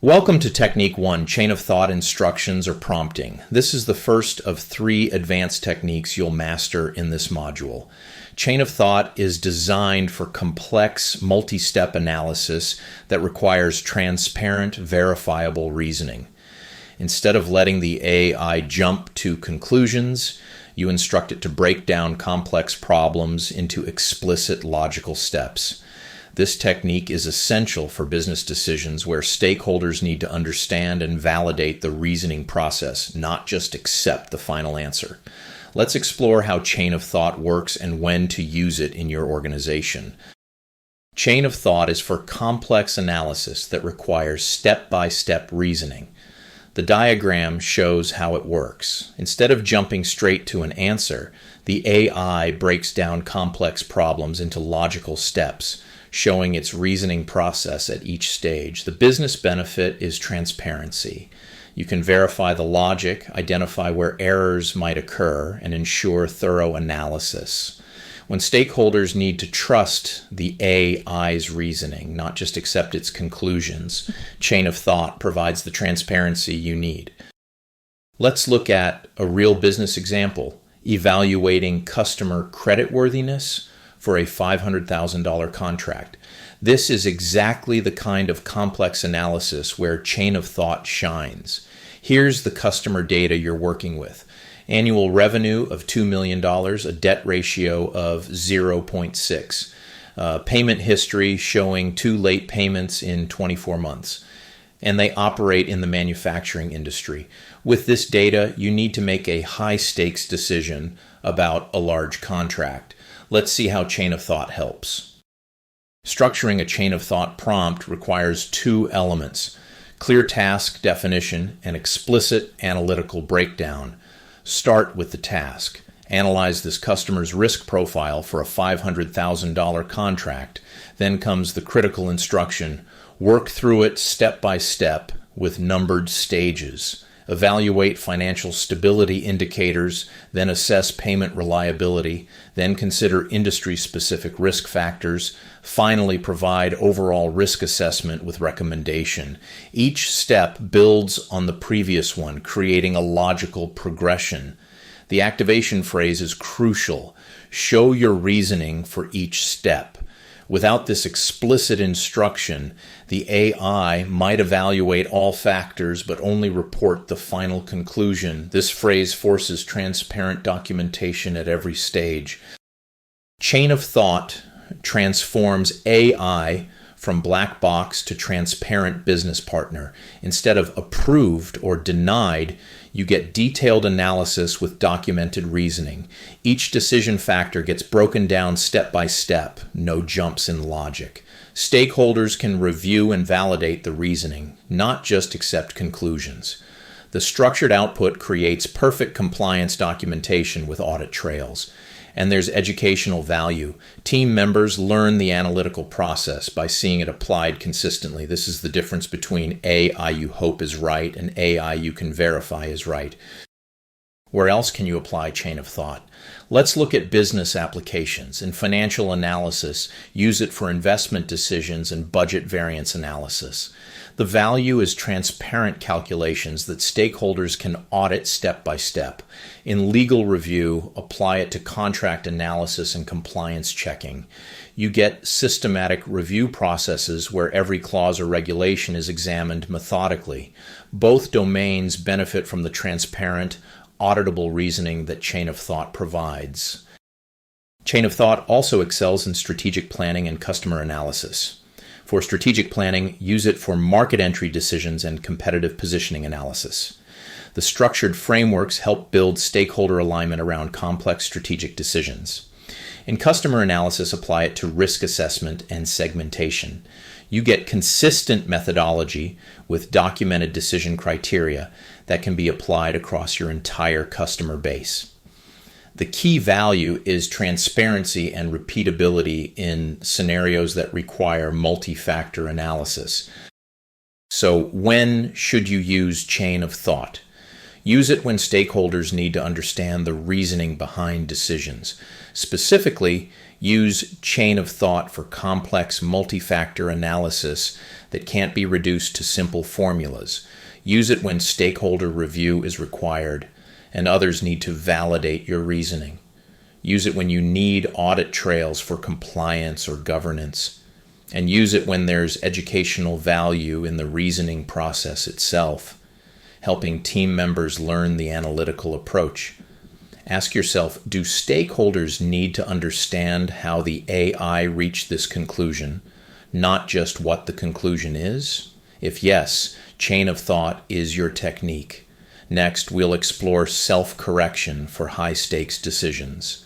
Welcome to Technique 1, Chain of Thought Instructions or Prompting. This is the first of 3 advanced techniques you'll master in this module. Chain of Thought is designed for complex, multi-step analysis that requires transparent, verifiable reasoning. Instead of letting the AI jump to conclusions, you instruct it to break down complex problems into explicit logical steps. This technique is essential for business decisions where stakeholders need to understand and validate the reasoning process, not just accept the final answer. Let's explore how chain of thought works and when to use it in your organization. Chain of thought is for complex analysis that requires step-by-step reasoning. The diagram shows how it works. Instead of jumping straight to an answer, the AI breaks down complex problems into logical steps, showing its reasoning process at each stage. The business benefit is transparency. You can verify the logic, identify where errors might occur, and ensure thorough analysis. When stakeholders need to trust the AI's reasoning, not just accept its conclusions, chain of thought provides the transparency you need. Let's look at a real business example, evaluating customer creditworthiness for a $500,000 contract. This is exactly the kind of complex analysis where chain of thought shines. Here's the customer data you're working with. Annual revenue of $2 million, a debt ratio of 0.6. Payment history showing 2 late payments in 24 months. And they operate in the manufacturing industry. With this data, you need to make a high-stakes decision about a large contract. Let's see how chain of thought helps. Structuring a chain of thought prompt requires 2 elements: clear task definition and explicit analytical breakdown. Start with the task. Analyze this customer's risk profile for a $500,000 contract. Then comes the critical instruction. Work through it step by step with numbered stages. Evaluate financial stability indicators, then assess payment reliability, then consider industry-specific risk factors, finally provide overall risk assessment with recommendation. Each step builds on the previous one, creating a logical progression. The activation phrase is crucial. Show your reasoning for each step. Without this explicit instruction, the AI might evaluate all factors but only report the final conclusion. This phrase forces transparent documentation at every stage. Chain of thought transforms AI from black box to transparent business partner. Instead of approved or denied, you get detailed analysis with documented reasoning. Each decision factor gets broken down step by step, no jumps in logic. Stakeholders can review and validate the reasoning, not just accept conclusions. The structured output creates perfect compliance documentation with audit trails. And there's educational value. Team members learn the analytical process by seeing it applied consistently. This is the difference between AI you hope is right and AI you can verify is right. Where else can you apply chain of thought? Let's look at business applications. In financial analysis, use it for investment decisions and budget variance analysis. The value is transparent calculations that stakeholders can audit step by step. In legal review, apply it to contract analysis and compliance checking. You get systematic review processes where every clause or regulation is examined methodically. Both domains benefit from the transparent, auditable reasoning that chain of thought provides. Chain of thought also excels in strategic planning and customer analysis. For strategic planning, use it for market entry decisions and competitive positioning analysis. The structured frameworks help build stakeholder alignment around complex strategic decisions. In customer analysis, apply it to risk assessment and segmentation. You get consistent methodology with documented decision criteria that can be applied across your entire customer base. The key value is transparency and repeatability in scenarios that require multi-factor analysis. So when should you use chain of thought? Use it when stakeholders need to understand the reasoning behind decisions. Specifically, use chain of thought for complex multi-factor analysis that can't be reduced to simple formulas. Use it when stakeholder review is required and others need to validate your reasoning. Use it when you need audit trails for compliance or governance. And use it when there's educational value in the reasoning process itself, helping team members learn the analytical approach. Ask yourself, do stakeholders need to understand how the AI reached this conclusion, not just what the conclusion is? If yes, chain of thought is your technique. Next, we'll explore self-correction for high-stakes decisions.